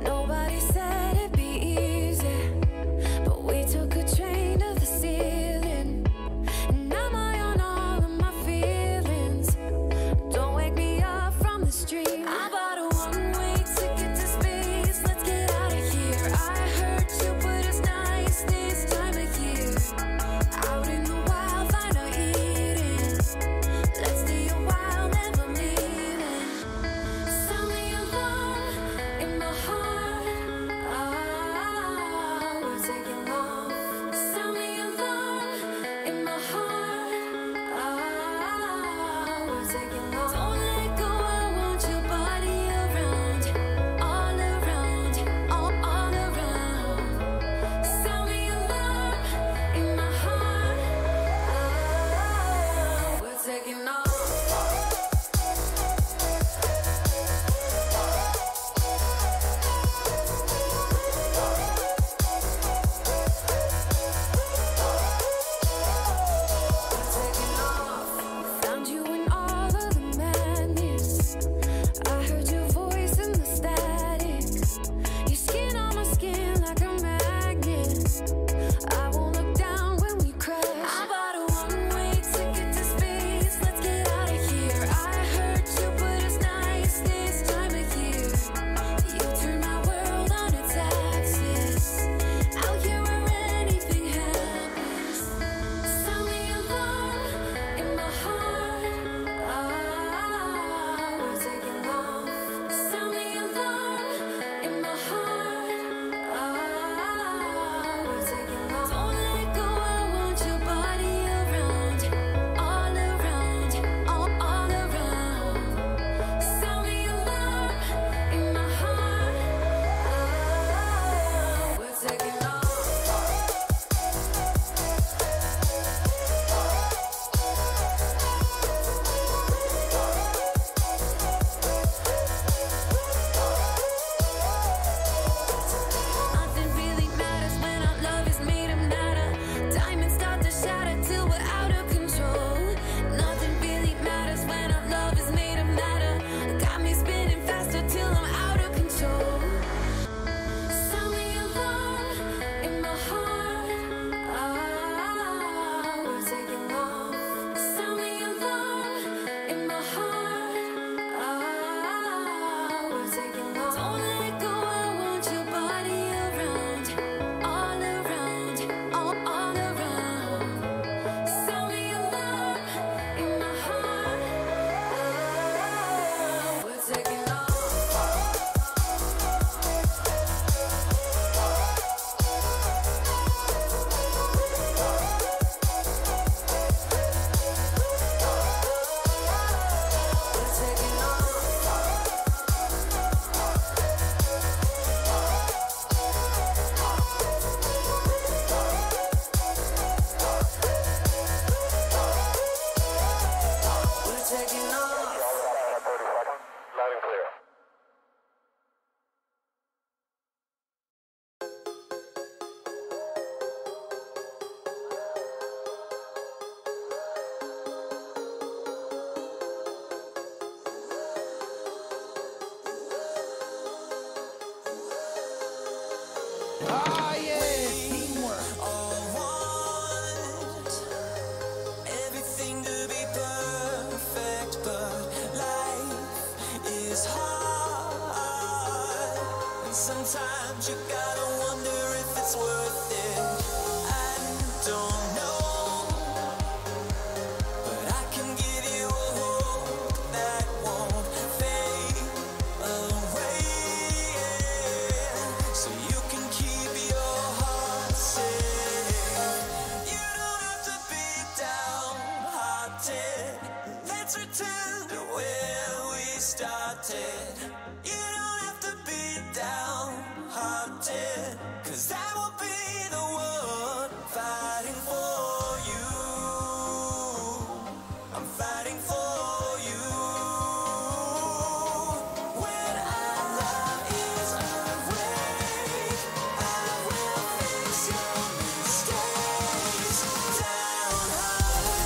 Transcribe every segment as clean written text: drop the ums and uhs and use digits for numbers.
Nobody said it'd be easy, but we took a train to the ceiling, and I'm high on all of my feelings. Don't wake me up from this dream. I bought a one-way ticket to space. Let's get out of here. I heard you, but it's nice this time of year. Out in the wild, find a Eden. Let's stay a while, never leaving. Sound the alarm in my heart. We're taking off. Sound the alarm in my heart. We're taking off. Don't let go, I want your body around, all around, all around. Sound the alarm in my heart. We're taking off. Found you in all of the madness. I heard your voice in the static. Your skin on my skin like a magnet. I won't look down when we crash. I bought a one-way ticket to space. Let's get out of here. I heard you, but it's nice this time of year. You turn my world on its axis. Out here where anything happens. Sound the alarm in my heart. We're taking off. Sound the alarm in my heart. We're taking off. Don't let go, I want your body around, all around, all around. Sound the alarm in my heart. We're taking off. Nothing really matters when our love is made of nada. Diamonds start to shatter till we're out of control. Nothing really matters when our love is made of nada. Got me spinning faster till I'm out of control. Sound the alarm in my heart. We're taking off. Sound the alarm in my heart. We're taking off. Don't let go, I want your body around, all around, all around. Sound the alarm in my heart. We're taking off. We're taking off. We're taking off. Loud and clear. Ah, yeah, teamwork. Everything to be perfect, but life is hard. And sometimes you gotta wonder if it's worth it. I don't know, but I can give you a hope that won't fade away. So you can keep your heart safe. You don't have to be downhearted. Let's return to where we started. You don't have to be downhearted, 'cause I will be the one fighting for you. I'm fighting for you. When our love is awake, I will fix your mistakes. Downhearted.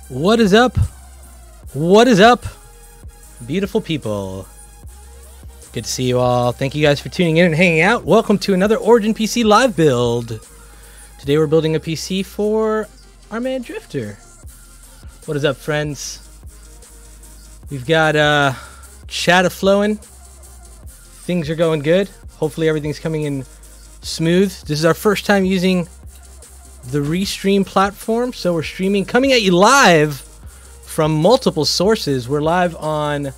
What is up? What is up? Beautiful people. Good to see you all. Thank you guys for tuning in and hanging out. Welcome to another Origin PC live build. Today we're building a PC for our man Drift0r. What is up, friends? We've got chat flowing. Things are going good. Hopefully everything's coming in smooth. This is our first time using the Restream platform, so we're streaming, coming at you live from multiple sources. We're live on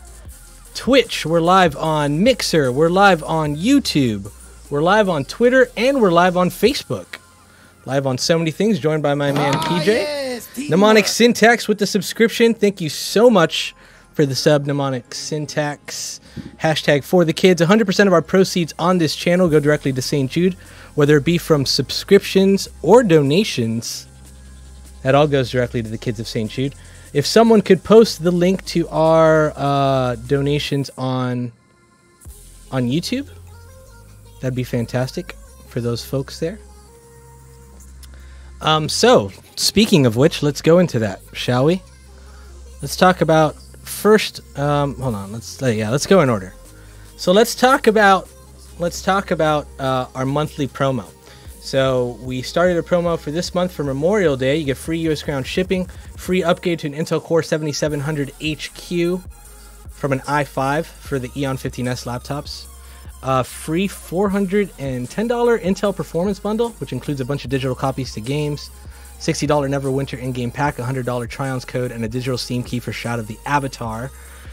Twitch, we're live on Mixer, we're live on YouTube, we're live on Twitter, and we're live on Facebook. Live on so many things, joined by my man PJ. Yes, Mnemonic Syntax with the subscription. Thank you so much for the sub, Mnemonic Syntax. Hashtag for the kids. 100% of our proceeds on this channel go directly to St. Jude, whether it be from subscriptions or donations. That all goes directly to the kids of St. Jude. If someone could post the link to our donations on YouTube, that'd be fantastic for those folks there. So, speaking of which, let's go into that, shall we? Let's talk about first. Hold on. Let's go in order. So let's talk about our monthly promo. So we started a promo for this month for Memorial Day. You get free US ground shipping, free upgrade to an Intel Core 7700 HQ from an i5 for the Eon 15S laptops. Free $410 Intel Performance Bundle, which includes a bunch of digital copies to games, $60 Neverwinter in-game pack, $100 Tryons code, and a digital Steam key for Shot of the Avatar.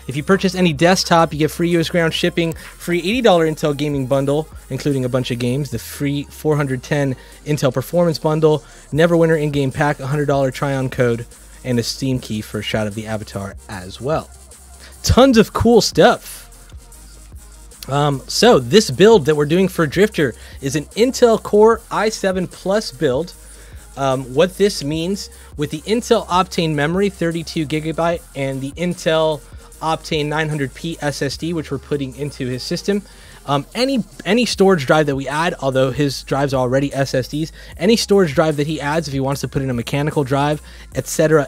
If you purchase any desktop, you get free US ground shipping, free $80 Intel Gaming Bundle, including a bunch of games, the free $410 Intel Performance Bundle, Neverwinter in-game pack, $100 Tryon code, and a Steam key for Shot of the Avatar as well. Tons of cool stuff. So this build that we're doing for Drift0r is an Intel Core i7 Plus build. What this means, with the Intel Optane memory, 32GB, and the Intel Optane 900p SSD, which we're putting into his system, any storage drive that we add, although his drives are already SSDs, any storage drive that he adds, if he wants to put in a mechanical drive, etc.,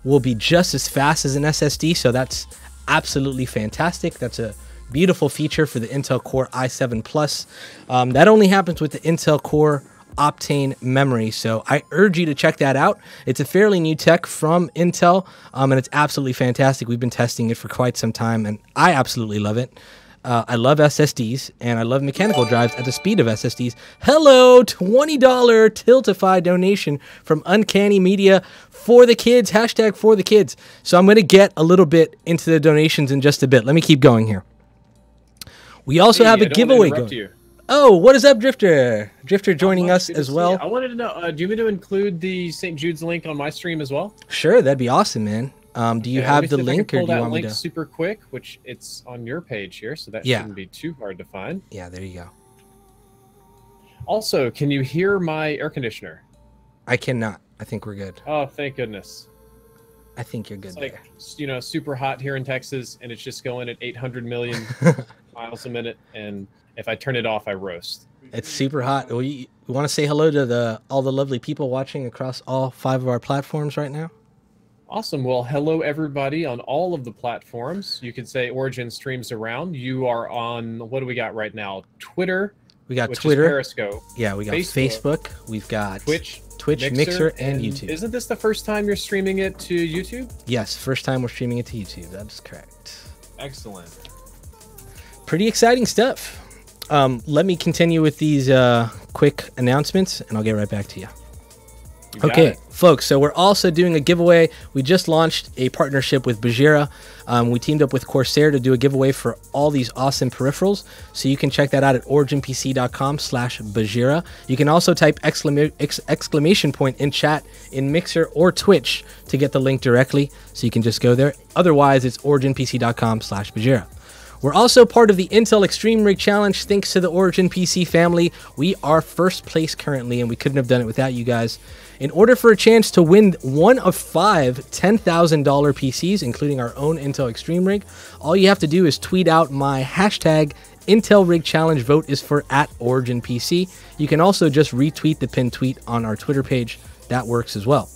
will be just as fast as an SSD. So that's absolutely fantastic. That's a beautiful feature for the Intel Core i7 Plus. That only happens with the Intel Core Optane memory, so I urge you to check that out. It's a fairly new tech from Intel, and it's absolutely fantastic. We've been testing it for quite some time, and I absolutely love it. I love SSDs, and I love mechanical drives at the speed of SSDs. Hello, $20 Tiltify donation from Uncanny Media for the kids, hashtag for the kids. So I'm going to get a little bit into the donations in just a bit. Let me keep going here. We also have a giveaway going. Oh, what is up, Drift0r? Drift0r joining us as well. I wanted to know, do you want me to include the St. Jude's link on my stream as well? Sure, that'd be awesome, man. Do you have the link, or do you want me to? Super quick, which it's on your page here, so that shouldn't be too hard to find. Yeah, there you go. Also, can you hear my air conditioner? I cannot. I think we're good. Oh, thank goodness. I think you're good it's there. like, you know, super hot here in Texas, and it's just going at 800 million miles a minute, and if I turn it off, I roast. It's super hot. We want to say hello to all the lovely people watching across all 5 of our platforms right now. Awesome. Well, hello, everybody on all of the platforms. You could say Origin streams around. You are on, what do we got right now? Twitter. We got which Twitter. Is Periscope. Yeah, we got Facebook. We've got Twitch, Mixer, and YouTube. Isn't this the first time you're streaming it to YouTube? Yes, first time we're streaming it to YouTube. That's correct. Excellent. Pretty exciting stuff. Let me continue with these quick announcements, and I'll get right back to you. Okay, folks, so we're also doing a giveaway. We just launched a partnership with Bajira. We teamed up with Corsair to do a giveaway for all these awesome peripherals. So you can check that out at originpc.com/Bajira. You can also type exclamation point in chat in Mixer or Twitch to get the link directly. So you can just go there. Otherwise, it's originpc.com/Bajira. We're also part of the Intel Extreme Rig Challenge. Thanks to the Origin PC family, we are first place currently, and we couldn't have done it without you guys. In order for a chance to win one of 5 $10,000 PCs, including our own Intel Extreme Rig, all you have to do is tweet out my hashtag Intel Rig Challenge. Vote is for @OriginPC. You can also just retweet the pinned tweet on our Twitter page. That works as well.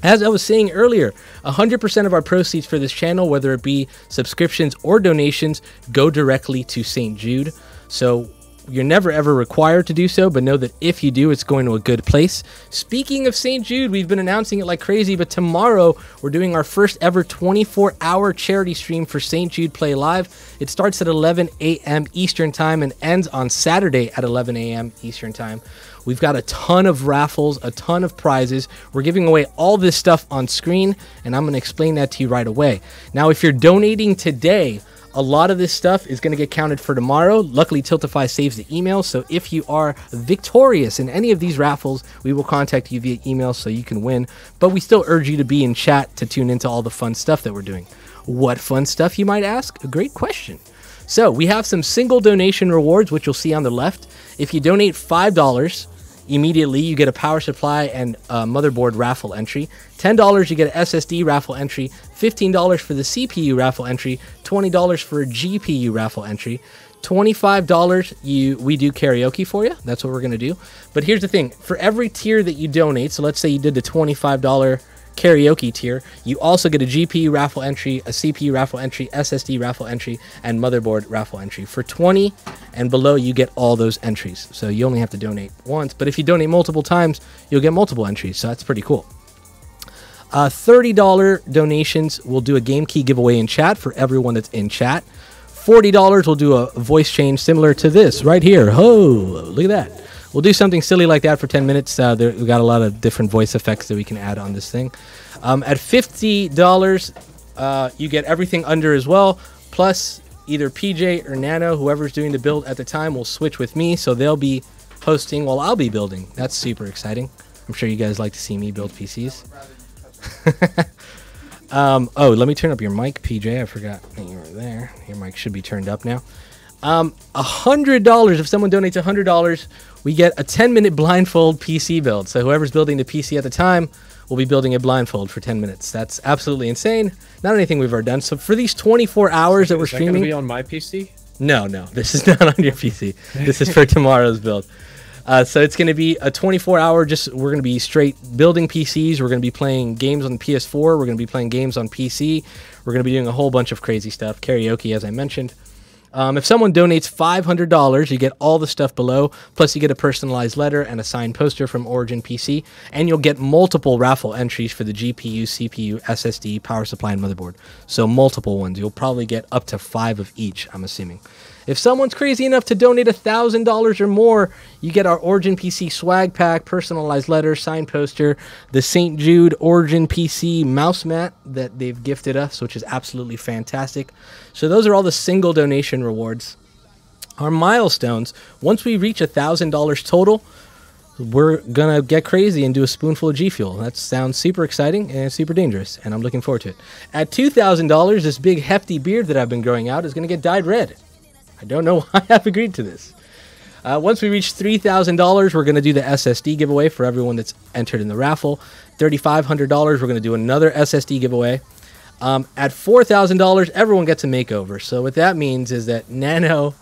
As I was saying earlier, 100% of our proceeds for this channel, whether it be subscriptions or donations, go directly to St. Jude. So you're never ever required to do so, but know that if you do, it's going to a good place. Speaking of St. Jude, we've been announcing it like crazy, but tomorrow we're doing our first ever 24-hour charity stream for St. Jude Play Live. It starts at 11 a.m. Eastern Time and ends on Saturday at 11 a.m. Eastern Time. We've got a ton of raffles, a ton of prizes. We're giving away all this stuff on screen, and I'm going to explain that to you right away. Now, if you're donating today, a lot of this stuff is going to get counted for tomorrow. Luckily, Tiltify saves the email, so if you are victorious in any of these raffles, we will contact you via email so you can win. But we still urge you to be in chat to tune into all the fun stuff that we're doing. What fun stuff, you might ask? A great question. So we have some single donation rewards, which you'll see on the left. If you donate $5, immediately you get a power supply and a motherboard raffle entry. $10, you get an SSD raffle entry. $15 for the CPU raffle entry. $20 for a GPU raffle entry. $25, we do karaoke for you. That's what we're going to do. But here's the thing. For every tier that you donate, so let's say you did the $25 karaoke tier, you also get a GPU raffle entry, a CPU raffle entry, SSD raffle entry, and motherboard raffle entry. For 20 and below, you get all those entries. So you only have to donate once, but if you donate multiple times, you'll get multiple entries. So that's pretty cool. $30 donations, we'll do a game key giveaway in chat for everyone that's in chat. $40, we'll do a voice change similar to this right here. Ho, look at that. We'll do something silly like that for 10 minutes. We've got a lot of different voice effects that we can add on this thing. At $50, you get everything under as well, plus either PJ or Nano, whoever's doing the build at the time, will switch with me, so they'll be hosting while I'll be building. That's super exciting. I'm sure you guys like to see me build PCs. Oh, let me turn up your mic, PJ. I forgot that you were there. Your mic should be turned up now. $100. If someone donates $100, we get a 10-minute blindfold PC build. So whoever's building the PC at the time will be building a blindfold for 10 minutes. That's absolutely insane. Not anything we've ever done. So for these 24 hours that we're streaming, is that going to be on my PC? No, this is not on your PC. This is for tomorrow's build. So it's going to be a 24-hour, we're going to be straight building PCs. We're going to be playing games on PS4. We're going to be playing games on PC. We're going to be doing a whole bunch of crazy stuff. Karaoke, as I mentioned. If someone donates $500, you get all the stuff below, plus you get a personalized letter and a signed poster from Origin PC, and you'll get multiple raffle entries for the GPU, CPU, SSD, power supply, and motherboard. So multiple ones. You'll probably get up to 5 of each, I'm assuming. If someone's crazy enough to donate $1,000 or more, you get our Origin PC swag pack, personalized letter, signed poster, the St. Jude Origin PC mouse mat that they've gifted us, which is absolutely fantastic. So those are all the single donation rewards. Our milestones, once we reach $1,000 total, we're going to get crazy and do a spoonful of G Fuel. That sounds super exciting and super dangerous, and I'm looking forward to it. At $2,000, this big hefty beard that I've been growing out is going to get dyed red. I don't know why I've agreed to this. Once we reach $3,000, we're going to do the SSD giveaway for everyone that's entered in the raffle. $3,500, we're going to do another SSD giveaway. At $4,000, everyone gets a makeover. So what that means is that Nano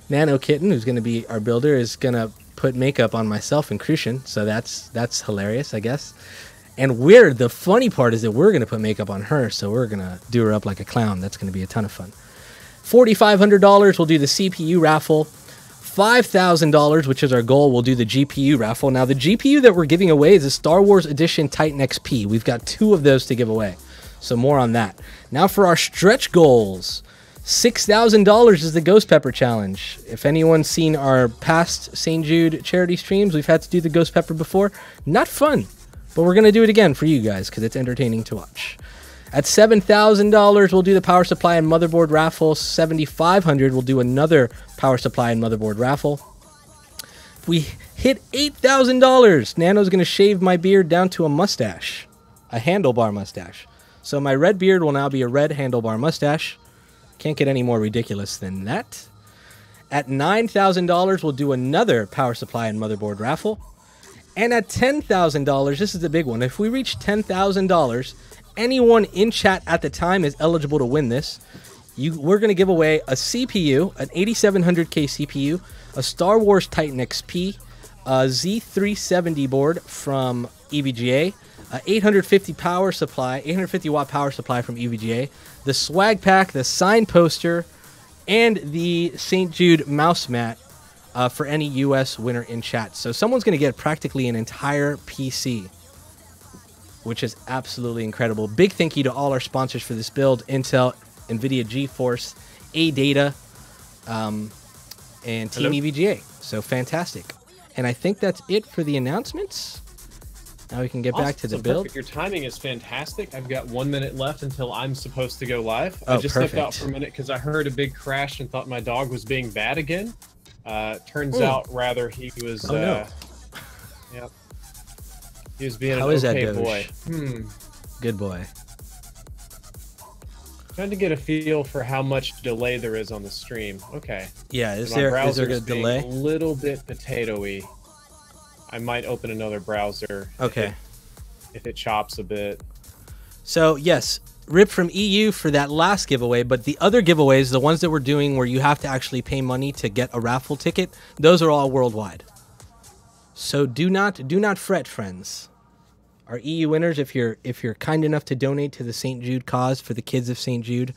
Kitten, who's going to be our builder, is going to put makeup on myself and Crucian. So that's hilarious, I guess. And the funny part is that we're going to put makeup on her, so we're going to do her up like a clown. That's going to be a ton of fun. $4,500, we'll do the CPU raffle. $5,000, which is our goal, we'll do the GPU raffle. Now, the GPU that we're giving away is a Star Wars Edition Titan XP. We've got 2 of those to give away, so more on that. Now for our stretch goals. $6,000 is the Ghost Pepper Challenge. If anyone's seen our past St. Jude charity streams, we've had to do the Ghost Pepper before. Not fun, but we're going to do it again for you guys because it's entertaining to watch. At $7,000, we'll do the power supply and motherboard raffle. $7,500, we'll do another power supply and motherboard raffle. If we hit $8,000, Nano's going to shave my beard down to a mustache, a handlebar mustache. So my red beard will now be a red handlebar mustache. Can't get any more ridiculous than that. At $9,000, we'll do another power supply and motherboard raffle. And at $10,000, this is the big one. If we reach $10,000, anyone in chat at the time is eligible to win this. We're going to give away a CPU, an 8700K CPU, a Star Wars Titan XP, a Z370 board from EVGA, 850 power supply, 850 watt power supply from EVGA, the swag pack, the sign poster, and the St. Jude mouse mat for any US winner in chat. So someone's going to get practically an entire PC, which is absolutely incredible. Big thank you to all our sponsors for this build: Intel, NVIDIA GeForce, AData, and Team EVGA. So fantastic. And I think that's it for the announcements. Now we can get back to the build. Perfect. Your timing is fantastic. I've got 1 minute left until I'm supposed to go live. Oh, I just stepped out for a minute because I heard a big crash and thought my dog was being bad again. Turns out, rather, he was. Oh, no. Yep. He was being How an is okay that, boy. Good boy. Trying to get a feel for how much delay there is on the stream. Okay. Yeah, is My there browser's a being delay? A little bit potato-y. I might open another browser. Okay. If it chops a bit. So yes, rip from EU for that last giveaway, but the other giveaways, the ones that we're doing where you have to actually pay money to get a raffle ticket, those are all worldwide. So do not fret, friends. Our EU winners, if you're kind enough to donate to the St. Jude cause for the kids of St. Jude,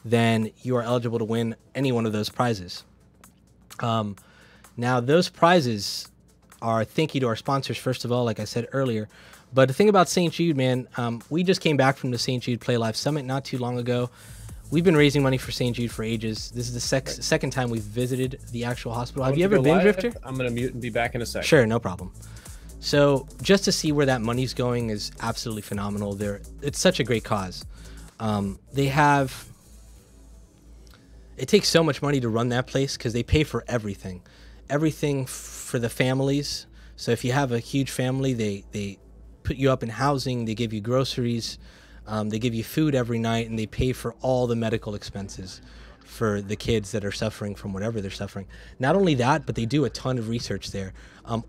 then you are eligible to win any one of those prizes. Now those prizes are thank you to our sponsors, first of all, like I said earlier. But the thing about St. Jude, man, we just came back from the St. Jude Play Live Summit not too long ago. We've been raising money for St. Jude for ages. This is the second time we've visited the actual hospital. Have you ever been, Drifter? I'm going to mute and be back in a second. Sure, no problem. So just to see where that money's going is absolutely phenomenal. It's such a great cause. It takes so much money to run that place because they pay for everything. Everything for the families. So if you have a huge family, they put you up in housing, they give you groceries, they give you food every night, and they pay for all the medical expenses for the kids that are suffering from whatever they're suffering. Not only that, but they do a ton of research there.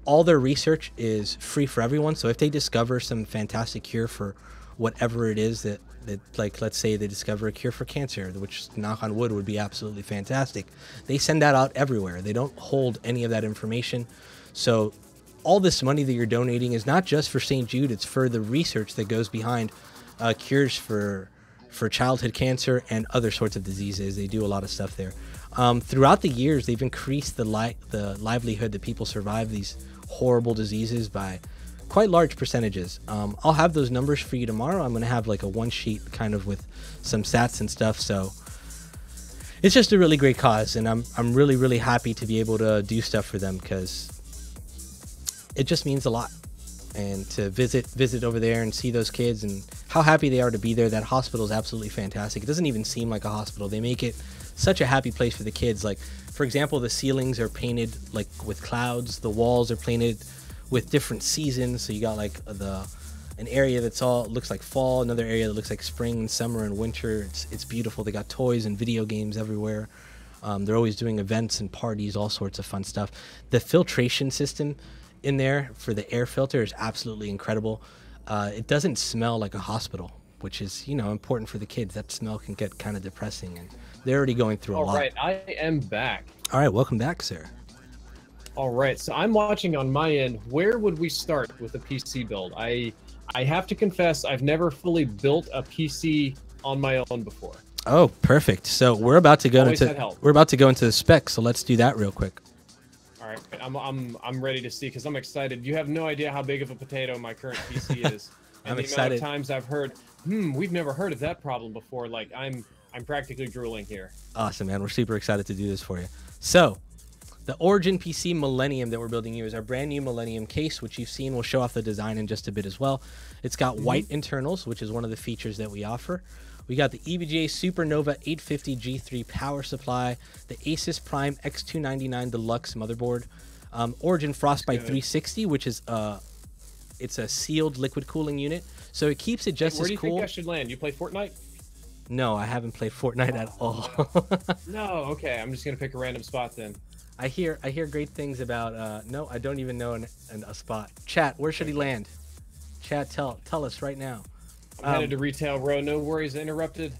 All their research is free for everyone. So if they discover some fantastic cure for whatever it is that like, let's say they discover a cure for cancer, which, knock on wood, would be absolutely fantastic, they send that out everywhere. They don't hold any of that information. So all this money that you're donating is not just for St. Jude, it's for the research that goes behind cures for childhood cancer and other sorts of diseases. They do a lot of stuff there. Throughout the years, they've increased the livelihood that people survive these horrible diseases by quite large percentages. I'll have those numbers for you tomorrow. I'm going to have like a one sheet kind of with some stats and stuff. So it's just a really great cause, and I'm really, really happy to be able to do stuff for them because it just means a lot. And to visit over there and see those kids and how happy they are to be there. That hospital is absolutely fantastic. It doesn't even seem like a hospital. They make it such a happy place for the kids. Like, for example, the ceilings are painted like with clouds. The walls are painted with different seasons. So you got like an area that's all looks like fall, another area that looks like spring and summer and winter. It's beautiful. They got toys and video games everywhere. They're always doing events and parties, all sorts of fun stuff. The filtration system in there for the air filter is absolutely incredible. It doesn't smell like a hospital, which is, important for the kids. That smell can get kind of depressing, and they're already going through a lot. All right, I am back. All right, welcome back, sir. All right, so I'm watching on my end. Where would we start with a PC build? I have to confess, I've never fully built a PC on my own before. Oh, perfect. So we're about to go into the specs. So let's do that real quick. All right, I'm ready to see because I'm excited. You have no idea how big of a potato my current PC is. And I'm the excited. amount of times I've heard, we've never heard of that problem before. Like I'm practically drooling here. Awesome, man. We're super excited to do this for you. So the Origin PC Millennium that we're building here is our brand new Millennium case, which you've seen. We'll show off the design in just a bit as well. It's got white internals, which is one of the features that we offer. We got the EVGA Supernova 850 G3 power supply, the Asus Prime X299 Deluxe motherboard, Origin Frostbite 360, which is it's a sealed liquid cooling unit, so it keeps it just as cool. Where do you think I should land? You play Fortnite? No, I haven't played Fortnite at all. No, okay. I'm just gonna pick a random spot then. I hear great things about. No, I don't even know a spot. Chat, where should he land? Chat, tell us right now. I'm headed to retail row. No worries, interrupted.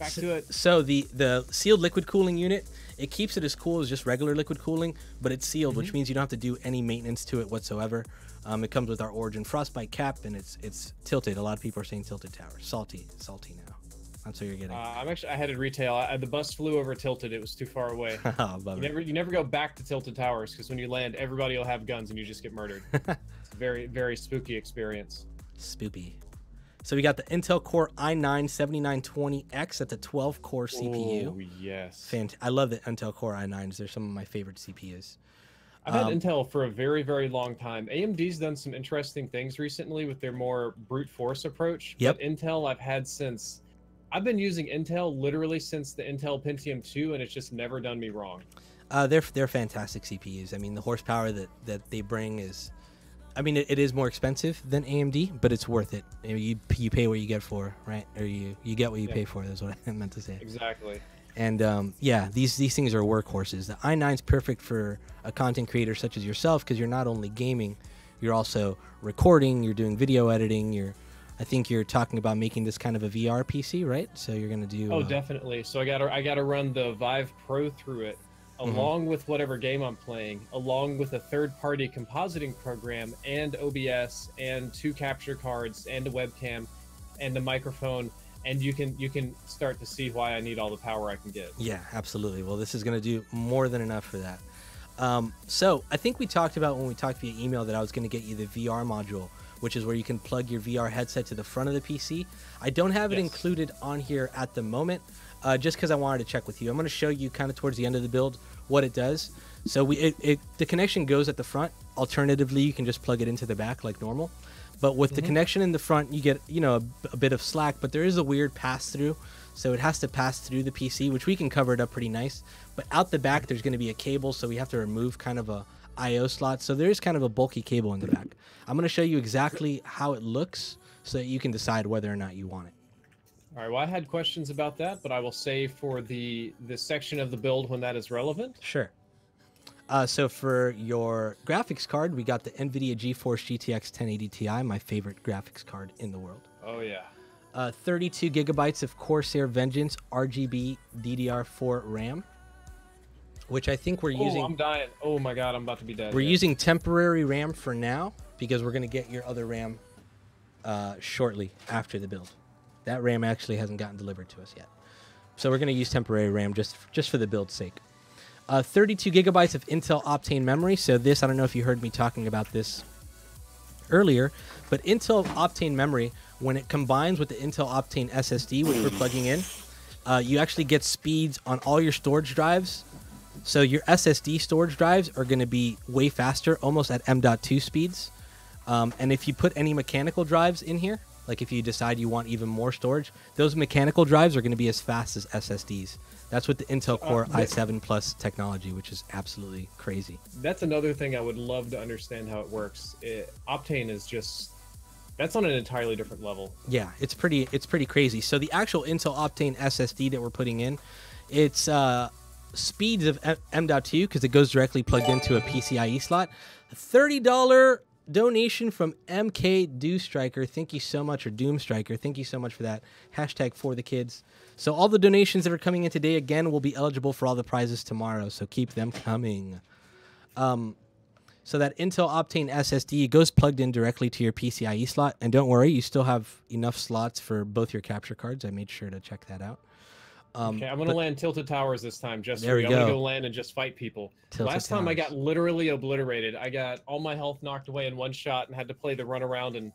Back to it. So the sealed liquid cooling unit, It keeps it as cool as just regular liquid cooling, but it's sealed, which means you don't have to do any maintenance to it whatsoever. It comes with our Origin Frostbite cap, and it's tilted. A lot of people are saying tilted tower. Salty now. That's what you're getting. I had it retail. The bus flew over tilted. It was too far away. You never go back to tilted towers, because when you land, everybody will have guns and you just get murdered. It's a very, very spooky experience. Spoopy. So we got the Intel Core i9-7920X. That's a 12-core CPU. Oh, yes. I love the Intel Core i9s. They're some of my favorite CPUs. I've had Intel for a very, very long time. AMD's done some interesting things recently with their more brute force approach. Yep. But Intel I've had since... I've been using Intel literally since the Intel Pentium 2, and it's just never done me wrong. They're fantastic CPUs. I mean, the horsepower that they bring is... I mean, it is more expensive than AMD, but it's worth it. You pay what you get for, right? Or you get what you pay for. That's what I meant to say. Exactly. And yeah, these things are workhorses. The i9 is perfect for a content creator such as yourself, because you're not only gaming, you're also recording, you're doing video editing, I think you're talking about making this kind of a VR PC, right? So you're gonna do. Oh, definitely. So I gotta run the Vive Pro through it, along with whatever game I'm playing, along with a third-party compositing program and OBS and 2 capture cards and a webcam and a microphone, and you can start to see why I need all the power I can get. Yeah, absolutely. Well, this is gonna do more than enough for that. So I think we talked about when we talked via email that I was gonna get you the VR module, which is where you can plug your VR headset to the front of the PC. I don't have it included on here at the moment, just because I wanted to check with you. I'm going to show you kind of towards the end of the build what it does. So the connection goes at the front. Alternatively, you can just plug it into the back like normal. But with the connection in the front, you get a bit of slack, but there is a weird pass-through. So it has to pass through the PC, which we can cover it up pretty nice. But out the back, there's going to be a cable, so we have to remove kind of a IO slot, so there is kind of a bulky cable in the back. I'm going to show you exactly how it looks so that you can decide whether or not you want it. All right, well, I had questions about that, but I will save for the section of the build when that is relevant. Sure. So for your graphics card, we got the NVIDIA GeForce GTX 1080 Ti, my favorite graphics card in the world. Oh, yeah. 32 gigabytes of Corsair Vengeance RGB DDR4 RAM, which I think we're using... Oh, I'm dying. Oh, my God, I'm about to be dead. We're using temporary RAM for now, because we're going to get your other RAM shortly after the build. That RAM actually hasn't gotten delivered to us yet. So we're going to use temporary RAM just for the build's sake. 32 gigabytes of Intel Optane memory. So this, I don't know if you heard me talking about this earlier, but Intel Optane memory, when it combines with the Intel Optane SSD, which we're plugging in, you actually get speeds on all your storage drives. So your SSD storage drives are going to be way faster, almost at M.2 speeds. And if you put any mechanical drives in here, like if you decide you want even more storage, those mechanical drives are going to be as fast as SSDs. That's with the Intel Core i7 Plus technology, which is absolutely crazy. That's another thing I would love to understand how it works. Optane is just... That's on an entirely different level. Yeah, it's pretty crazy. So the actual Intel Optane SSD that we're putting in, it's speeds of M.2 because it goes directly plugged into a PCIe slot. A $30 donation from MK Doomstriker. Thank you so much, or Doomstriker. Thank you so much for that. Hashtag for the kids. So all the donations that are coming in today, again, will be eligible for all the prizes tomorrow. So keep them coming. So that Intel Optane SSD goes plugged in directly to your PCIe slot. And don't worry, you still have enough slots for both your capture cards. I made sure to check that out. Okay, I'm going to land Tilted Towers this time. Just there we I'm go. going to go land and just fight people. Last time I got literally obliterated. I got all my health knocked away in one shot and had to play the run around and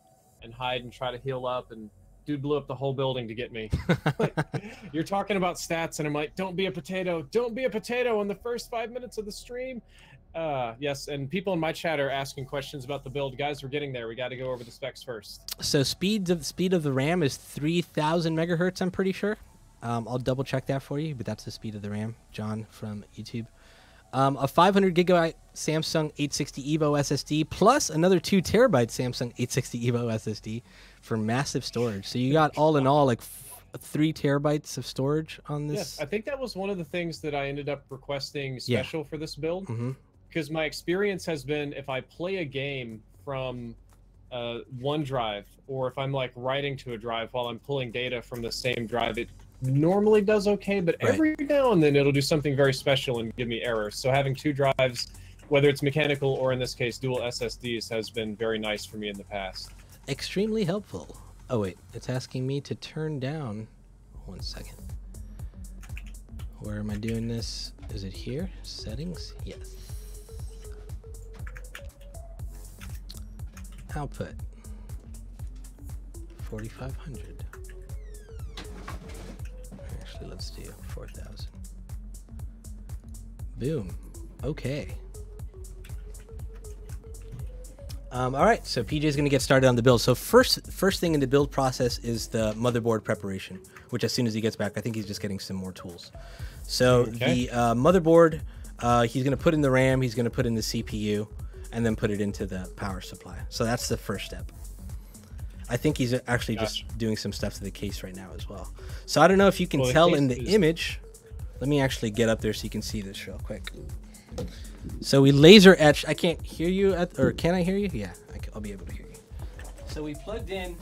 hide and try to heal up. And dude blew up the whole building to get me. You're talking about stats, and I'm like, don't be a potato. Don't be a potato in the first 5 minutes of the stream. Yes, and people in my chat are asking questions about the build. Guys, we're getting there. We got to go over the specs first. So speed of the RAM is 3,000 megahertz, I'm pretty sure. I'll double check that for you, but that's the speed of the RAM. John from YouTube. A 500 gigabyte Samsung 860 EVO SSD plus another 2 terabyte Samsung 860 EVO SSD for massive storage. So you got all in all like 3 terabytes of storage on this. Yes, I think that was one of the things that I ended up requesting special for this build. Because my experience has been, if I play a game from one drive, or if I'm like writing to a drive while I'm pulling data from the same drive, it normally does okay, but Right. every now and then it'll do something very special and give me errors. So having 2 drives, whether it's mechanical or in this case dual SSDs, has been very nice for me in the past. Extremely helpful. Oh wait, it's asking me to turn down. 1 second. Where am I doing this? Is it here? Settings? Yes. Output. 4,500. Actually, let's do 4,000. Boom. Okay. All right, so PJ is going to get started on the build. So first thing in the build process is the motherboard preparation, which as soon as he gets back, I think he's just getting some more tools. So Okay. the motherboard, he's going to put in the RAM, he's going to put in the CPU, and then put it into the power supply. So that's the first step. I think he's actually just doing some stuff to the case right now as well. So I don't know if you can tell in the image. Let me actually get up there so you can see this real quick. So we laser etched. I can't hear you, or can I hear you? Yeah, I'll be able to hear you. So we plugged in,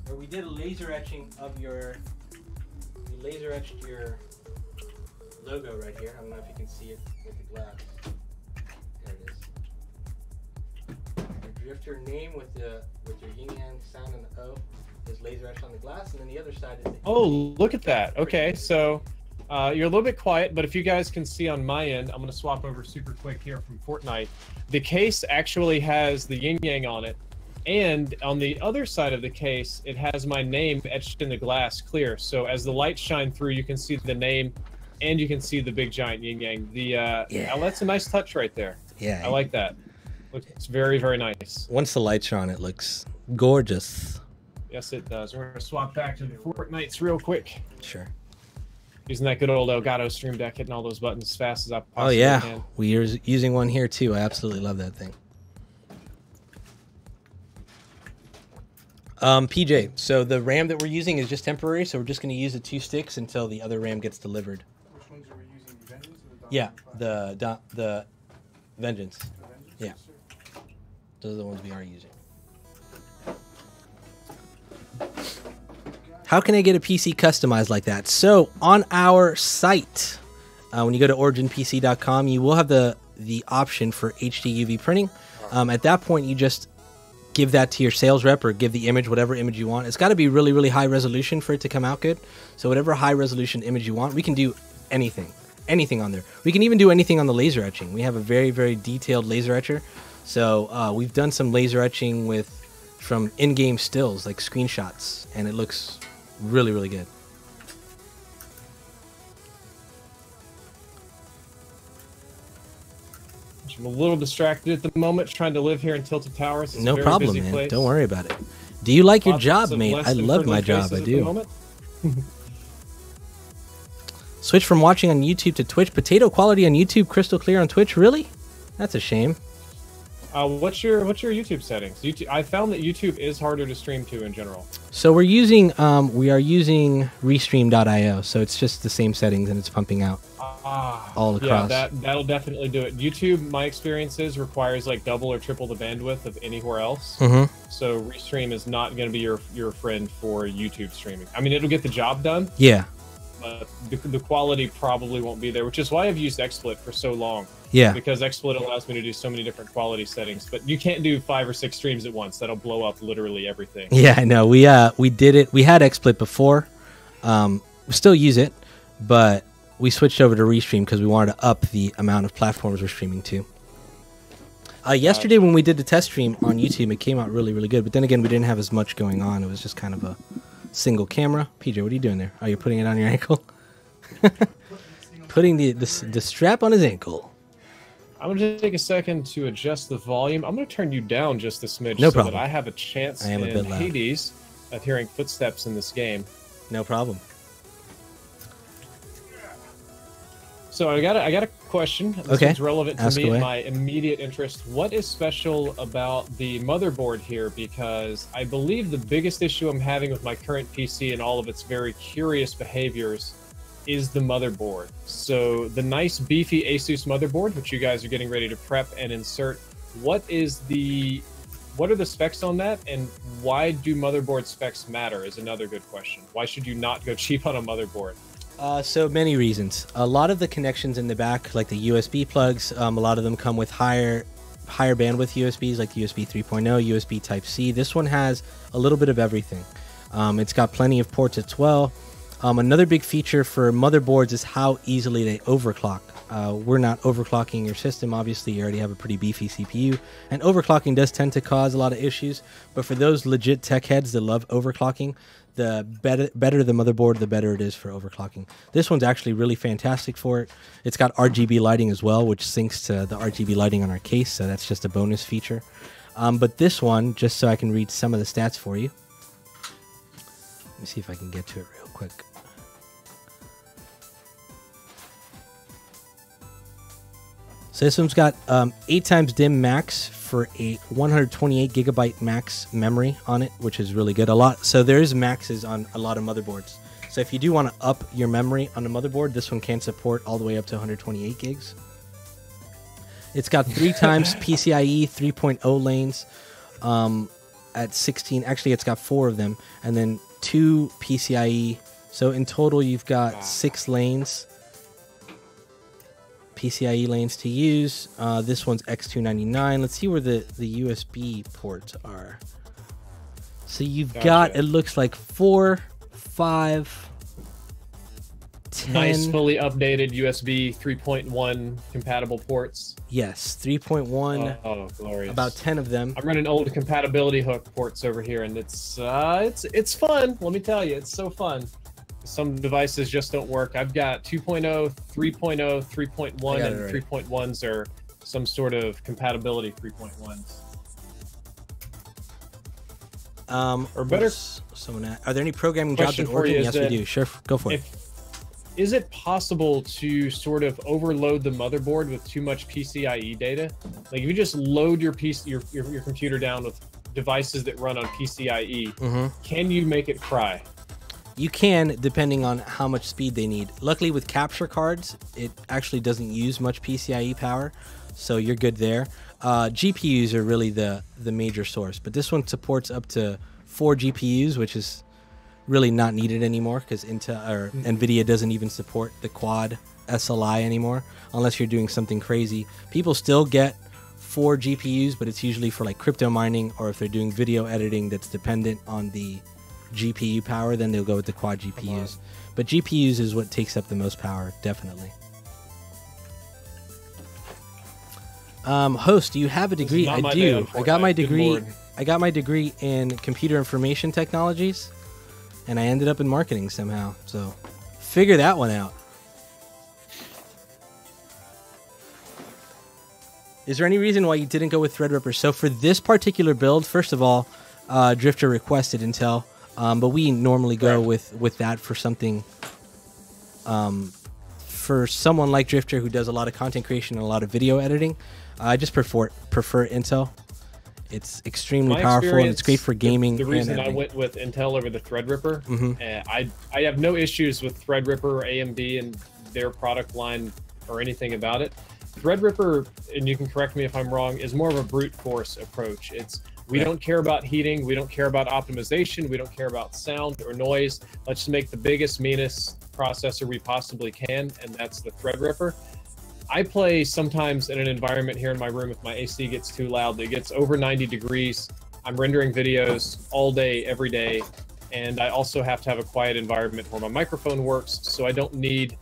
or we did a laser etching of your, we laser etched your logo right here. I don't know if you can see it with the glass. There it is. Your Drifter name with your yin yang sound and the O is laser etched on the glass, and then the other side is the Oh, look at that. Okay, so you're a little bit quiet, but if you guys can see on my end, I'm going to swap over super quick here from Fortnite. The case actually has the yin yang on it, and on the other side of the case, it has my name etched in the glass clear. So as the lights shine through, you can see the name, and you can see the big giant yin yang. Now that's a nice touch right there. Yeah, I like that. Looks very, very nice. Once the lights are on, it looks gorgeous. Yes, it does. We're going to swap back to the Fortnites real quick. Sure. Using that good old Elgato Stream Deck, hitting all those buttons as fast as I possibly Oh yeah, can. we're using one here too. I absolutely love that thing. PJ, so the RAM that we're using is just temporary, so we're just going to use the 2 sticks until the other RAM gets delivered. Which ones are we using? The Vengeance or the Yeah, Dawn? the Vengeance. The Vengeance? Yeah. Yes, sir. Those are the ones we are using. How can I get a PC customized like that? So on our site, when you go to originpc.com, you will have the option for HD UV printing. At that point, you just give that to your sales rep or give the image, whatever image you want. It's got to be really, really high resolution for it to come out good. So whatever high resolution image you want, we can do anything on there. We can even do anything on the laser etching. We have a very, very detailed laser etcher. So we've done some laser etching from in-game stills, like screenshots, and it looks really, really good. I'm a little distracted at the moment, trying to live here in Tilted Towers. It's No a very problem, busy man. place. Don't worry about it. Do you like your Lots job, of mate? less I than love my friendly job. I faces at the do. moment. Switch from watching on YouTube to Twitch. Potato quality on YouTube, crystal clear on Twitch. Really? That's a shame. What's your YouTube settings? YouTube, I found that YouTube is harder to stream to in general. So we are using Restream.io, so it's just the same settings and it's pumping out all across. Yeah, that'll definitely do it. YouTube, my experience is, requires like double or triple the bandwidth of anywhere else. So Restream is not going to be your friend for YouTube streaming. I mean, it'll get the job done. Yeah. But the quality probably won't be there, which is why I've used XSplit for so long. Yeah. Because XSplit allows me to do so many different quality settings, but you can't do 5 or 6 streams at once. That'll blow up literally everything. Yeah, I know. We did it. We had XSplit before. We still use it, but we switched over to Restream because we wanted to up the amount of platforms we're streaming to. Yesterday when we did the test stream on YouTube, it came out really, really good. But then again, we didn't have as much going on. It was just kind of a single camera. PJ, what are you doing there? Oh, you're putting it on your ankle? Putting the strap on his ankle. I'm going to take a second to adjust the volume. I'm going to turn you down just a smidge No so problem. that I have a chance I am a in bit loud. Hades of hearing footsteps in this game. No problem. So I got a question. This Okay. one's relevant to Ask me away. and my immediate interest. What is special about the motherboard here? Because I believe the biggest issue I'm having with my current PC and all of its very curious behaviors is the motherboard. So the nice beefy Asus motherboard, which you guys are getting ready to prep and insert, what is the what are the specs on that, and why do motherboard specs matter is another good question. Why should you not go cheap on a motherboard? So many reasons. A lot of the connections in the back, like the USB plugs, a lot of them come with higher bandwidth USBs, like USB 3.0, USB Type-C. This one has a little bit of everything. It's got plenty of ports as well. Another big feature for motherboards is how easily they overclock. We're not overclocking your system. Obviously, you already have a pretty beefy CPU, and overclocking does tend to cause a lot of issues. But for those legit tech heads that love overclocking, the better the motherboard, the better it is for overclocking. This one's actually really fantastic for it. It's got RGB lighting as well, which syncs to the RGB lighting on our case, so that's just a bonus feature. But this one, just so I can read some of the stats for you. Let me see if I can get to it real quick. So this one's got 8 times DIMM max for a 128 gigabyte max memory on it, which is really good. So there is maxes on a lot of motherboards. So if you do want to up your memory on a motherboard, this one can support all the way up to 128 gigs. It's got 3 times PCIe 3.0 lanes at 16. Actually, it's got 4 of them, and then 2 PCIe. So in total, you've got 6 lanes. PCIe lanes to use. This one's X299. Let's see where the USB ports are. So you've got, it looks like 4, 5, 10. Nice, fully updated USB 3.1 compatible ports. Yes, 3.1. Oh, glorious. About 10 of them. I'm running old compatibility hook ports over here, and it's fun. Let me tell you, it's so fun. Some devices just don't work. I've got 2.0, 3.0, 3.1, and 3.1s are some sort of compatibility 3.1s. Or better, are there any programming jobs at Origin? Yes, we do. Sure, go for it. Is it possible to sort of overload the motherboard with too much PCIe data? Like if you just load your computer down with devices that run on PCIe, can you make it cry? You can, depending on how much speed they need. Luckily, with capture cards, it actually doesn't use much PCIe power, so you're good there. GPUs are really the major source, but this one supports up to 4 GPUs, which is really not needed anymore because Intel or NVIDIA doesn't even support the quad SLI anymore, unless you're doing something crazy. People still get 4 GPUs, but it's usually for like crypto mining, or if they're doing video editing that's dependent on the GPU power, then they'll go with the quad GPUs. But GPUs is what takes up the most power, definitely. Host, do you have a degree? I do. I got my degree. I got my degree in computer information technologies, and I ended up in marketing somehow. So, figure that one out. Is there any reason why you didn't go with Threadripper? So for this particular build, first of all, Drift0r requested Intel. But we normally go with that for something, for someone like Drift0r who does a lot of content creation and a lot of video editing. I just prefer Intel. It's extremely powerful and it's great for gaming. The reason I went with Intel over the Threadripper, I have no issues with Threadripper or AMD and their product line or anything about it. Threadripper, and you can correct me if I'm wrong, is more of a brute force approach. We don't care about heating, we don't care about optimization, we don't care about sound or noise. Let's make the biggest, meanest processor we possibly can, and that's the Threadripper. I play sometimes in an environment here in my room if my AC gets too loud. It gets over 90 degrees. I'm rendering videos all day, every day, and I also have to have a quiet environment where my microphone works, so I don't need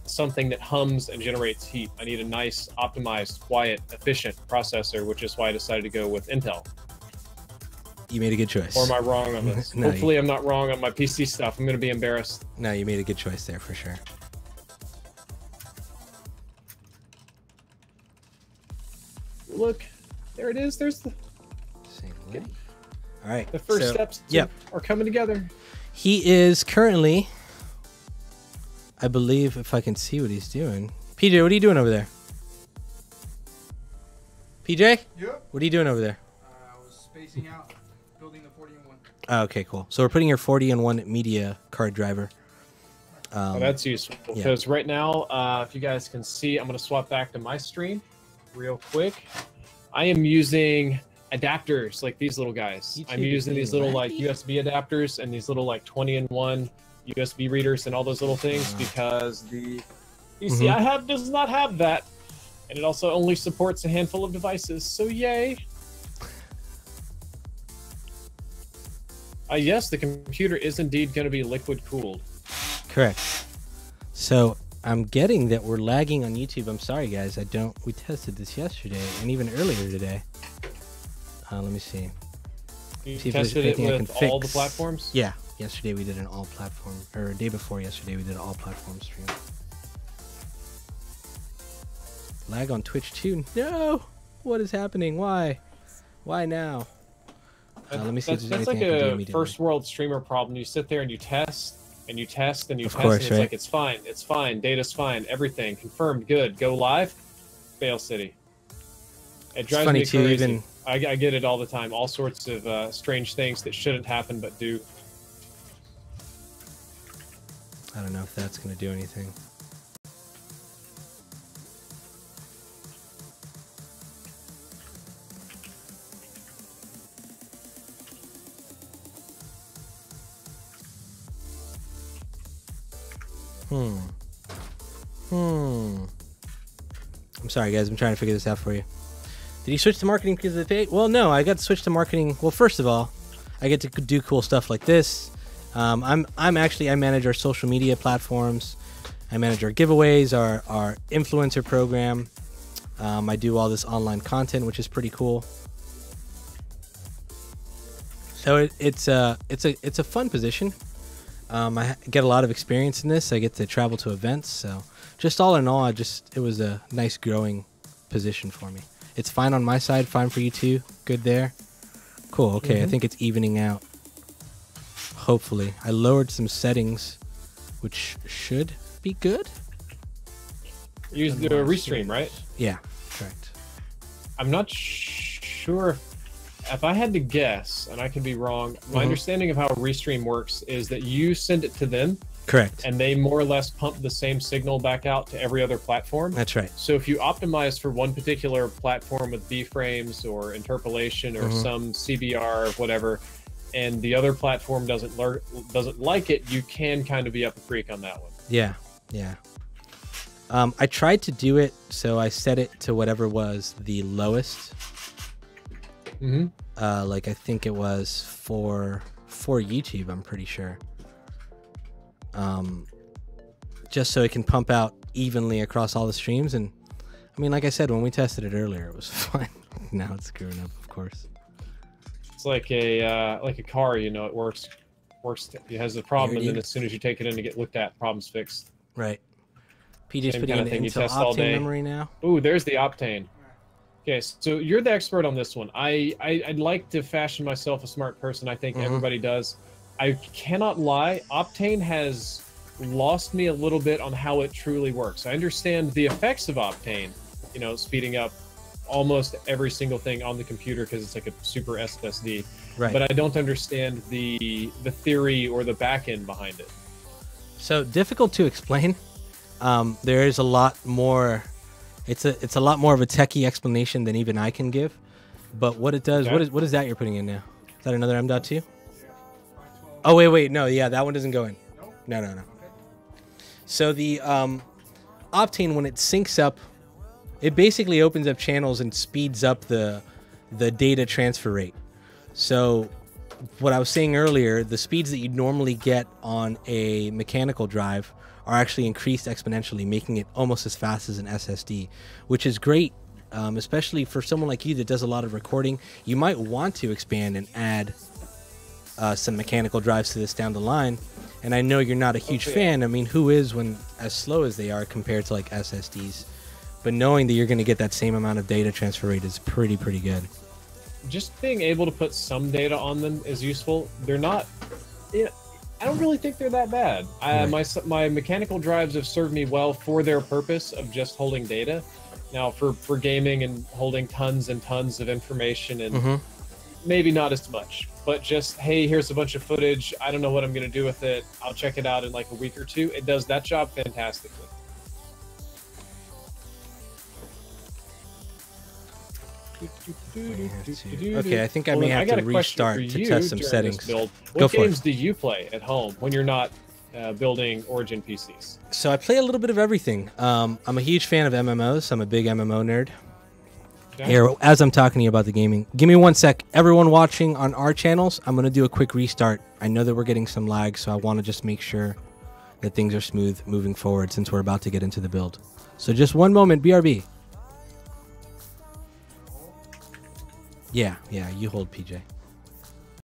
something that hums and generates heat. I need a nice, optimized, quiet, efficient processor, which is why I decided to go with Intel. You made a good choice. Or am I wrong on this? No, Hopefully I'm not wrong on my PC stuff. I'm going to be embarrassed. No, you made a good choice there for sure. Look, there it is. There's the... All right. The first steps are coming together. He is currently, I believe, if I can see what he's doing. PJ, what are you doing over there? PJ? Yep. What are you doing over there? I was spacing out, building the 40-in-1. Oh, okay, cool. So we're putting your 40-in-1 media card driver. Oh, that's useful because right now, if you guys can see, I'm going to swap back to my stream real quick. I am using adapters like these little guys. I'm YouTube using these being little like laggy? USB adapters and these little like 20-in-1 USB readers and all those little things because the PC I have does not have that, and it also only supports a handful of devices. So yay! Yes, the computer is indeed going to be liquid cooled. Correct. So I'm getting that we're lagging on YouTube. I'm sorry, guys. We tested this yesterday and even earlier today. Let me see. You See if there's tested it anything I can with all the fix. platforms? Yeah. Yesterday we did an all platform, or day before yesterday we did an all platform stream. Lag on Twitch too? No! What is happening? Why? Why now? Let me see if there's That's anything like I can do a immediately. first world streamer problem. You sit there and you test and you test and you Of test, course, and it's right? like it's fine, data's fine, everything confirmed, good, go live, fail city. It drives funny me too, crazy. even- I get it all the time. All sorts of strange things that shouldn't happen but do. I don't know if that's going to do anything. I'm sorry, guys. I'm trying to figure this out for you. Did you switch to marketing because of the pay? Well, no. I got to switch to marketing. Well, first of all, I get to do cool stuff like this. I manage our social media platforms. I manage our giveaways, our influencer program. I do all this online content, which is pretty cool. So it's a fun position. I get a lot of experience in this. I get to travel to events. So just all in all, it was a nice growing position for me. It's fine on my side, fine for you too. Good there. Cool. Okay, I think it's evening out. Hopefully. I lowered some settings, which should be good. Use the restream, right? Yeah, correct. I'm not sure if I had to guess, and I could be wrong. My understanding of how restream works is that you send it to them. Correct. And they more or less pump the same signal back out to every other platform. That's right. So if you optimize for one particular platform with B-frames or interpolation or some CBR or whatever, and the other platform doesn't like it, you can kind of be up a creek on that one. Yeah, yeah. I tried to do it, so I set it to whatever was the lowest. Like I think it was for YouTube, I'm pretty sure. Just so it can pump out evenly across all the streams. And I mean, like I said, when we tested it earlier, it was fine. Now it's screwing up, of course. It's like a car, you know, it works, it has a problem, and then as soon as you take it in to get looked at, problem's fixed. Right. PJ's Same putting kind in of the thing, you Intel test all Optane day. memory now. Ooh, there's the Optane. Okay, so you're the expert on this one. I'd like to fashion myself a smart person. I think everybody does. I cannot lie. Optane has lost me a little bit on how it truly works. I understand the effects of Optane, you know, speeding up almost every single thing on the computer because it's like a super SSD. Right. But I don't understand the theory or the back end behind it. So difficult to explain. There is a lot more. It's a lot more of a techie explanation than even I can give. But what it does, Okay. what is that you're putting in now? Is that another M.2? Oh wait, no, yeah, that one doesn't go in. No. So the Optane, when it syncs up, it basically opens up channels and speeds up the data transfer rate. So what I was saying earlier, the speeds that you'd normally get on a mechanical drive are actually increased exponentially, making it almost as fast as an SSD, which is great, especially for someone like you that does a lot of recording. You might want to expand and add some mechanical drives to this down the line. And I know you're not a huge fan. I mean, who is when as slow as they are compared to like SSDs? But knowing that you're going to get that same amount of data transfer rate is pretty good. Just being able to put some data on them is useful. They're not... I don't really think they're that bad. My mechanical drives have served me well for their purpose of just holding data. Now, for gaming and holding tons and tons of information, and maybe not as much, but just, hey, here's a bunch of footage. I don't know what I'm going to do with it. I'll check it out in like a week or two. It does that job fantastically. Okay, I think I may have to restart to test some settings. What games do you play at home when you're not building Origin PCs? So I play a little bit of everything. I'm a huge fan of MMOs. I'm a big MMO nerd. Okay. Here, as I'm talking to you about the gaming, give me 1 sec. Everyone watching on our channels, I'm going to do a quick restart. I know that we're getting some lag, so I want to just make sure that things are smooth moving forward since we're about to get into the build. So just 1 moment, BRB. Yeah, you hold, PJ.